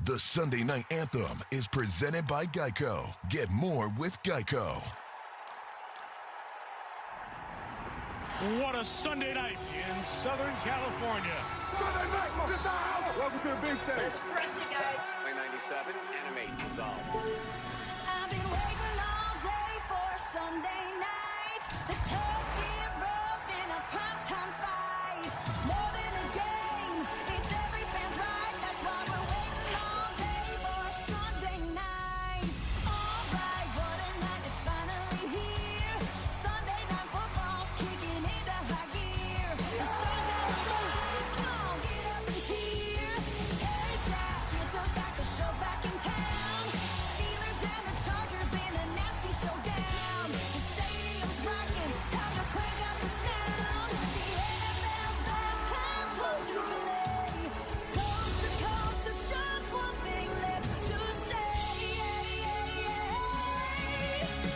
The Sunday Night Anthem is presented by Geico. Get more with Geico. What a Sunday night in Southern California. Sunday night, this our house. Welcome to the big stage. It's crazy, guys. Play 97, animate, resolve. I've been waiting all day for Sunday night. The tough get rough in a primetime fight. More than a game, it's every fan's right. That's why we're waiting all day for Sunday night. All right, what a night, it's finally here. Sunday night football's kicking into high gear. The stars out the line, come on, get up and cheer. Hey, Jack, it's a fact, the show's back in town. Steelers and the Chargers in a nasty showdown. The stadium's rocking, time to crank up the sound. The NFL's best have come to play. Coast to coast, there's just one thing left to say.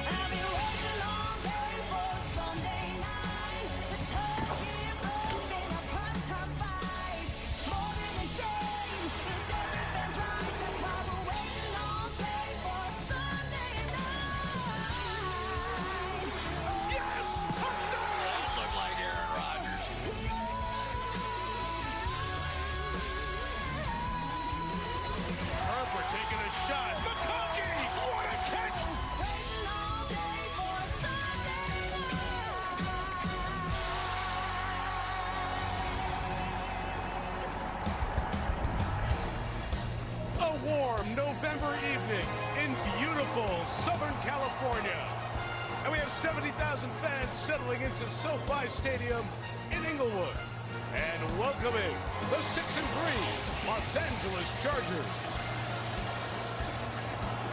I've been waiting all day for Sunday night. The tough get rough in a primetime fight. More than a game, it's every fan's right. That's why we're waiting all day for Sunday night. Yes! Touchdown! That looked like Aaron Rodgers. Herbert taking a shot. McConkey! What a catch! Waiting all day for Sunday night. A warm November evening in beautiful Southern California. And we have 70,000 fans settling into SoFi Stadium in Inglewood. And welcoming the 6-3 Los Angeles Chargers.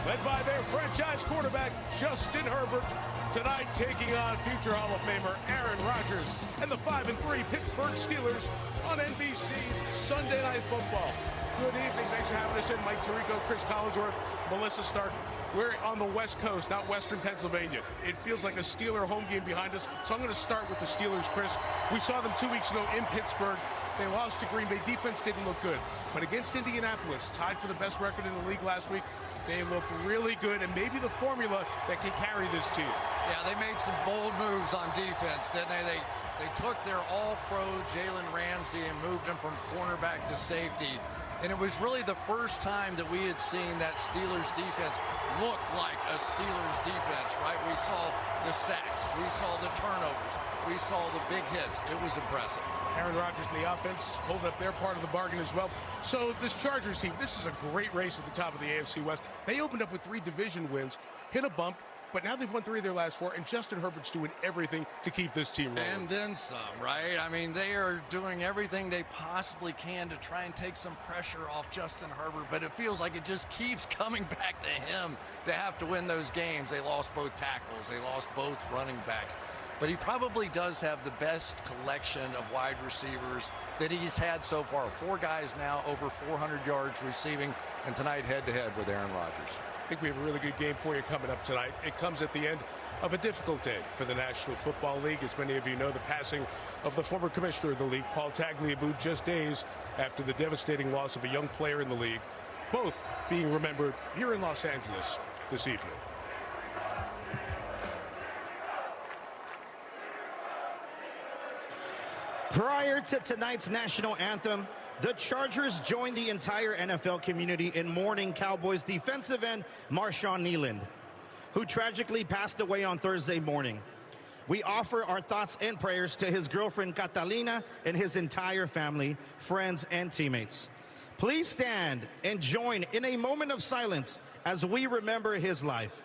Led by their franchise quarterback, Justin Herbert, tonight taking on future Hall of Famer Aaron Rodgers and the 5-3 Pittsburgh Steelers on NBC's Sunday Night Football. Good evening. Thanks for having us in. Mike Tirico, Chris Collinsworth, Melissa Stark. We're on the West Coast, not Western Pennsylvania. It feels like a Steeler home game behind us, so I'm going to start with the Steelers, Chris. We saw them 2 weeks ago in Pittsburgh. They lost to Green Bay. Defense didn't look good. But against Indianapolis, tied for the best record in the league last week, they look really good, and maybe the formula that can carry this team. Yeah, they made some bold moves on defense, didn't they? They took their all-pro Jalen Ramsey and moved him from cornerback to safety. And it was really the first time that we had seen that Steelers defense look like a Steelers defense, right? We saw the sacks. We saw the turnovers. We saw the big hits. It was impressive. Aaron Rodgers and the offense holding up their part of the bargain as well. So this Chargers team, this is a great race at the top of the AFC West. They opened up with 3 division wins, hit a bump, but now they've won 3 of their last 4, and Justin Herbert's doing everything to keep this team rolling. And then some, right? I mean, they are doing everything they possibly can to try and take some pressure off Justin Herbert, but it feels like it just keeps coming back to him to have to win those games. They lost both tackles. They lost both running backs. But he probably does have the best collection of wide receivers that he's had so far. 4 guys now over 400 yards receiving, and tonight head-to-head with Aaron Rodgers. I think we have a really good game for you coming up tonight. It comes at the end of a difficult day for the National Football League. As many of you know, the passing of the former commissioner of the league, Paul Tagliabue, just days after the devastating loss of a young player in the league, both being remembered here in Los Angeles this evening. Prior to tonight's national anthem, the Chargers joined the entire NFL community in mourning Cowboys defensive end Marshawn Kneeland, who tragically passed away on Thursday morning. We offer our thoughts and prayers to his girlfriend Catalina and his entire family, friends, and teammates. Please stand and join in a moment of silence as we remember his life.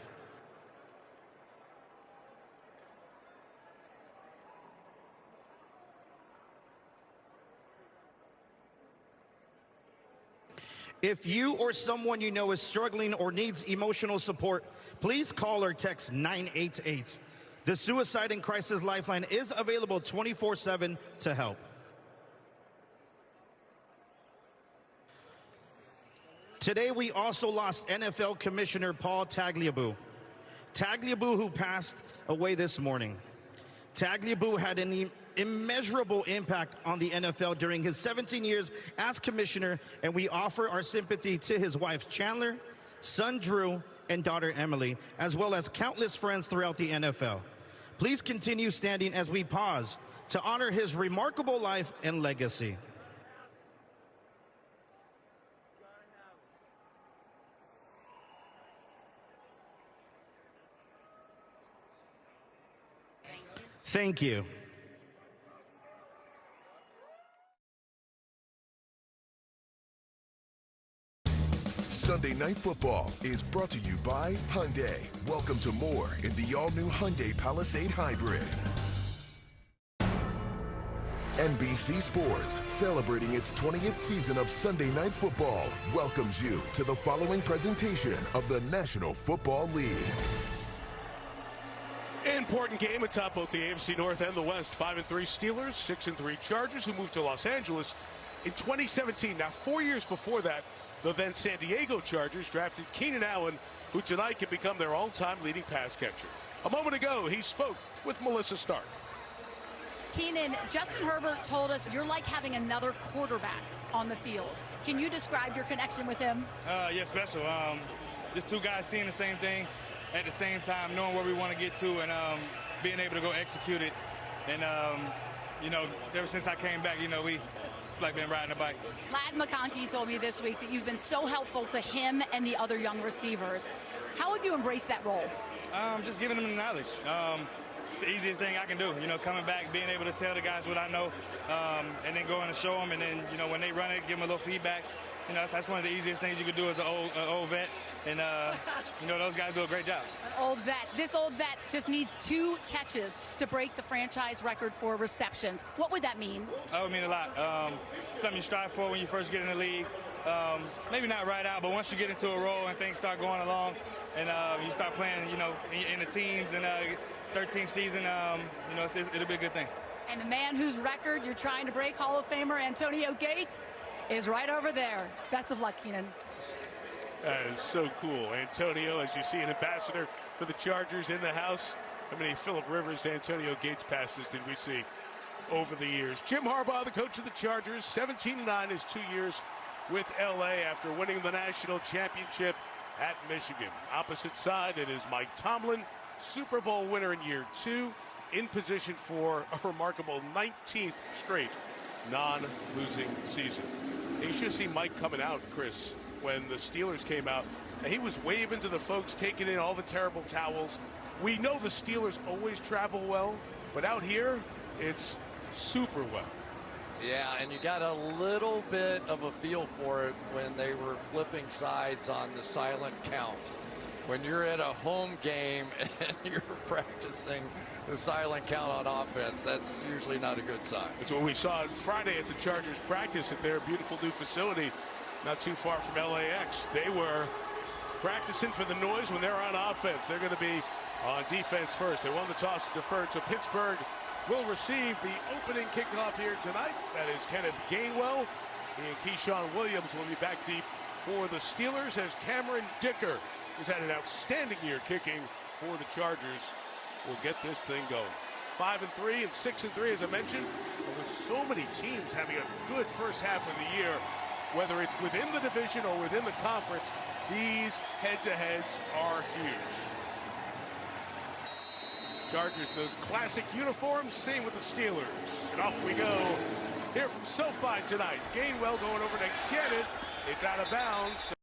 If you or someone you know is struggling or needs emotional support, please call or text 988. The Suicide and Crisis Lifeline is available 24/7 to help. Today, we also lost NFL Commissioner Paul Tagliabue. Tagliabue, who passed away this morning. Tagliabue had an immeasurable impact on the NFL during his 17 years as commissioner, and we offer our sympathy to his wife Chandler, son Drew, and daughter Emily, as well as countless friends throughout the NFL. Please continue standing as we pause to honor his remarkable life and legacy. Thank you. Sunday Night Football is brought to you by Hyundai. Welcome to more in the all-new Hyundai Palisade Hybrid. NBC Sports, celebrating its 20th season of Sunday Night Football, welcomes you to the following presentation of the National Football League. Important game atop both the AFC North and the West. 5-3 Steelers, 6-3 Chargers, who moved to Los Angeles in 2017. Now, 4 years before that, the then San Diego Chargers drafted Keenan Allen, who tonight can become their all-time leading pass catcher. A moment ago, he spoke with Melissa Stark. Keenan, Justin Herbert told us you're like having another quarterback on the field. Can you describe your connection with him? Yeah, special. Just two guys seeing the same thing at the same time, knowing where we want to get to, and being able to go execute it. And, you know, ever since I came back, you know, it's like been riding a bike. Ladd McConkey told me this week that you've been so helpful to him and the other young receivers. How have you embraced that role? Just giving them the knowledge. It's the easiest thing I can do, you know, coming back, being able to tell the guys what I know, and then going to show them, and then, you know, when they run it, give them a little feedback. You know, that's one of the easiest things you can do as an old vet, and, you know, those guys do a great job. An old vet. This old vet just needs 2 catches to break the franchise record for receptions. What would that mean? That would mean a lot. Something you strive for when you first get in the league. Maybe not right out, but once you get into a role and things start going along, and you start playing, you know, in the teams and 13th season, you know, it'll be a good thing. And the man whose record you're trying to break, Hall of Famer Antonio Gates, is right over there. Best of luck, Keenan. That is so cool. Antonio, as you see, an ambassador for the Chargers in the house. How many Phillip Rivers to Antonio Gates passes did we see over the years? Jim Harbaugh, the coach of the Chargers, 17-9 his 2 years with L.A. after winning the national championship at Michigan. Opposite side, it is Mike Tomlin, Super Bowl winner in year 2, in position for a remarkable 19th straight non-losing season. You should have seen Mike coming out, Chris, when the Steelers came out. He was waving to the folks, taking in all the terrible towels. We know the Steelers always travel well, but out here, it's super well. Yeah, and you got a little bit of a feel for it when they were flipping sides on the silent count. When you're at a home game and you're practicing the silent count on offense, that's usually not a good sign. It's what we saw Friday at the Chargers practice at their beautiful new facility not too far from LAX. They were practicing for the noise when they're on offense. They're going to be on defense first. They won the toss and deferred, so Pittsburgh will receive the opening kickoff here tonight. That is Kenneth Gainwell. And Keyshawn Williams will be back deep for the Steelers as Cameron Dicker, who's had an outstanding year kicking for the Chargers, will get this thing going. 5-3 and 6-3, as I mentioned. And with so many teams having a good first half of the year, whether it's within the division or within the conference, these head-to-heads are huge. Chargers, those classic uniforms, same with the Steelers. And off we go here from SoFi tonight. Gainwell going over to get it. It's out of bounds.